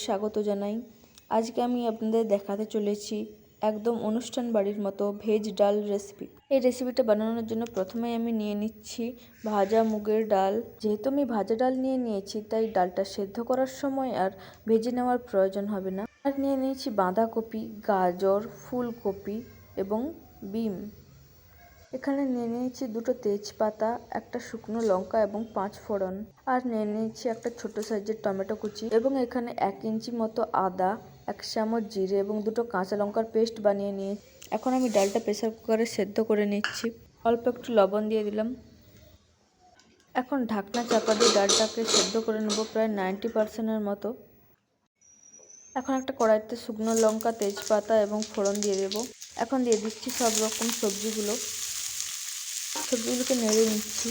স্বাগত জানাই। আজকে আমি আপনাদের দেখাতে চলেছি একদম অনুষ্ঠান বাড়ির মতো ভেজ ডাল রেসিপি। এই রেসিপিটা বানানোর জন্য প্রথমেই আমি নিয়ে নিচ্ছি ভাজা মুগের ডাল। যেহেতু আমি ভাজা ডাল নিয়ে নিয়েছি তাই ডালটা সেদ্ধ করার সময় আর ভেজে নেওয়ার প্রয়োজন হবে না। আর নিয়ে নিয়েছি বাঁধাকপি, গাজর, ফুলকপি এবং বিম। এখানে নিয়ে নিয়েছি দুটো তেজপাতা, একটা শুকনো লঙ্কা এবং 5 ফোড়ন। আর নিয়ে নিয়েছি একটা ছোট সাইজের টমেটো কুচি এবং এখানে 1 ইঞ্চি মতো আদা, 1 চামচ জিরে এবং দুটো কাঁচা লঙ্কার পেস্ট বানিয়ে নিয়ে এখন আমি ডালটা প্রেসার কুকারে সেদ্ধ করে নিচ্ছি। অল্প একটু লবণ দিয়ে দিলাম। এখন ঢাকনা চাপা দিয়ে ডালটাকে সেদ্ধ করে নেব প্রায় 90% মতো। এখন একটা কড়াইতে শুকনো লঙ্কা, তেজপাতা এবং ফোড়ন দিয়ে দেব। এখন দিয়ে দিচ্ছি সব রকম সবজিগুলোকে নেড়ে নিচ্ছি।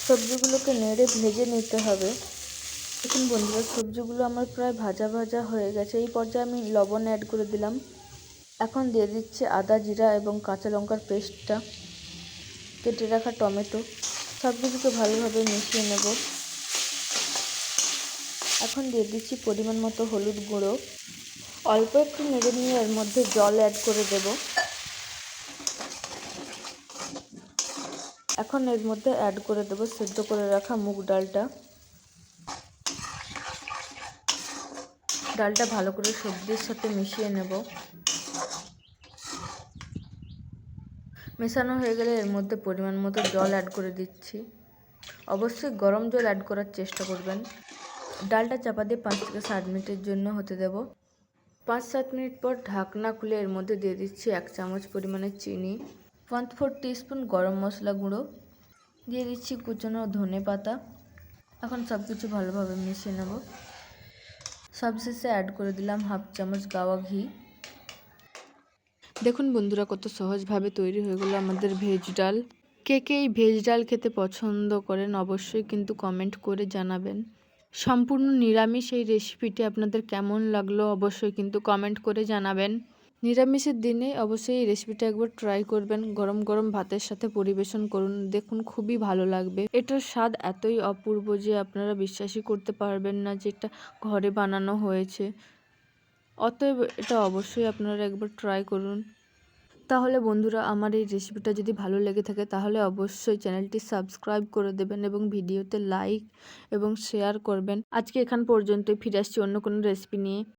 সবজিগুলোকে নেড়ে ভেজে নিতে হবে। দেখুন বন্ধুরা, সবজিগুলো আমার প্রায় ভাজা ভাজা হয়ে গেছে। এই পর্যায়ে আমি লবণ অ্যাড করে দিলাম। এখন দিয়ে দিচ্ছি আদা, জিরা এবং কাঁচা লঙ্কার পেস্টটা, কেটে রাখা টমেটো। সব কিছুকে ভালোভাবে মিশিয়ে নেব। এখন দিয়ে দিচ্ছি পরিমাণ মতো হলুদ গুঁড়ো। অল্প একটু নেড়ে নিয়ে এর মধ্যে জল অ্যাড করে দেব। এখন এর মধ্যে অ্যাড করে দেব সেদ্ধ করে রাখা মুগ ডালটা। ডালটা ভালো করে সবজির সাথে মিশিয়ে নেব। মেশানো হয়ে গেলে এর মধ্যে পরিমাণ মতো জল অ্যাড করে দিচ্ছি। অবশ্যই গরম জল অ্যাড করার চেষ্টা করবেন। ডালটা চাপা দিয়ে 5 থেকে 7 মিনিটের জন্য হতে দেব। 5-7 মিনিট পর ঢাকনা খুলে এর মধ্যে দিয়ে দিচ্ছি 1 চামচ পরিমাণে চিনি, 1/4 টিস্পুন গরম মশলা গুঁড়ো, দিয়ে দিচ্ছি কুচানো ধনে পাতা। এখন সব কিছু ভালোভাবে মিশিয়ে নেব। সবশেষে অ্যাড করে দিলাম 1/2 চামচ গাওয়া ঘি। দেখুন বন্ধুরা, কত সহজভাবে তৈরি হয়ে গেল আমাদের ভেজ ডাল। কে কে এই ভেজ ডাল খেতে পছন্দ করেন অবশ্যই কিন্তু কমেন্ট করে জানাবেন। সম্পূর্ণ নিরামিষ এই রেসিপিটি আপনাদের কেমন লাগলো অবশ্যই কিন্তু কমেন্ট করে জানাবেন। নিরামিষের দিনে অবশ্যই এই রেসিপিটা একবার ট্রাই করবেন। গরম গরম ভাতের সাথে পরিবেশন করুন, দেখুন খুবই ভালো লাগবে। এটার স্বাদ এতই অপূর্ব যে আপনারা বিশ্বাসই করতে পারবেন না যে এটা ঘরে বানানো হয়েছে। অতএব এটা অবশ্যই আপনারা একবার ট্রাই করুন। তাহলে বন্ধুরা, আমার এই রেসিপিটা যদি ভালো লেগে থাকে তাহলে অবশ্যই চ্যানেলটি সাবস্ক্রাইব করে দেবেন এবং ভিডিওতে লাইক এবং শেয়ার করবেন। আজকে এখান পর্যন্তই, ফিরে আসছি অন্য কোনো রেসিপি নিয়ে।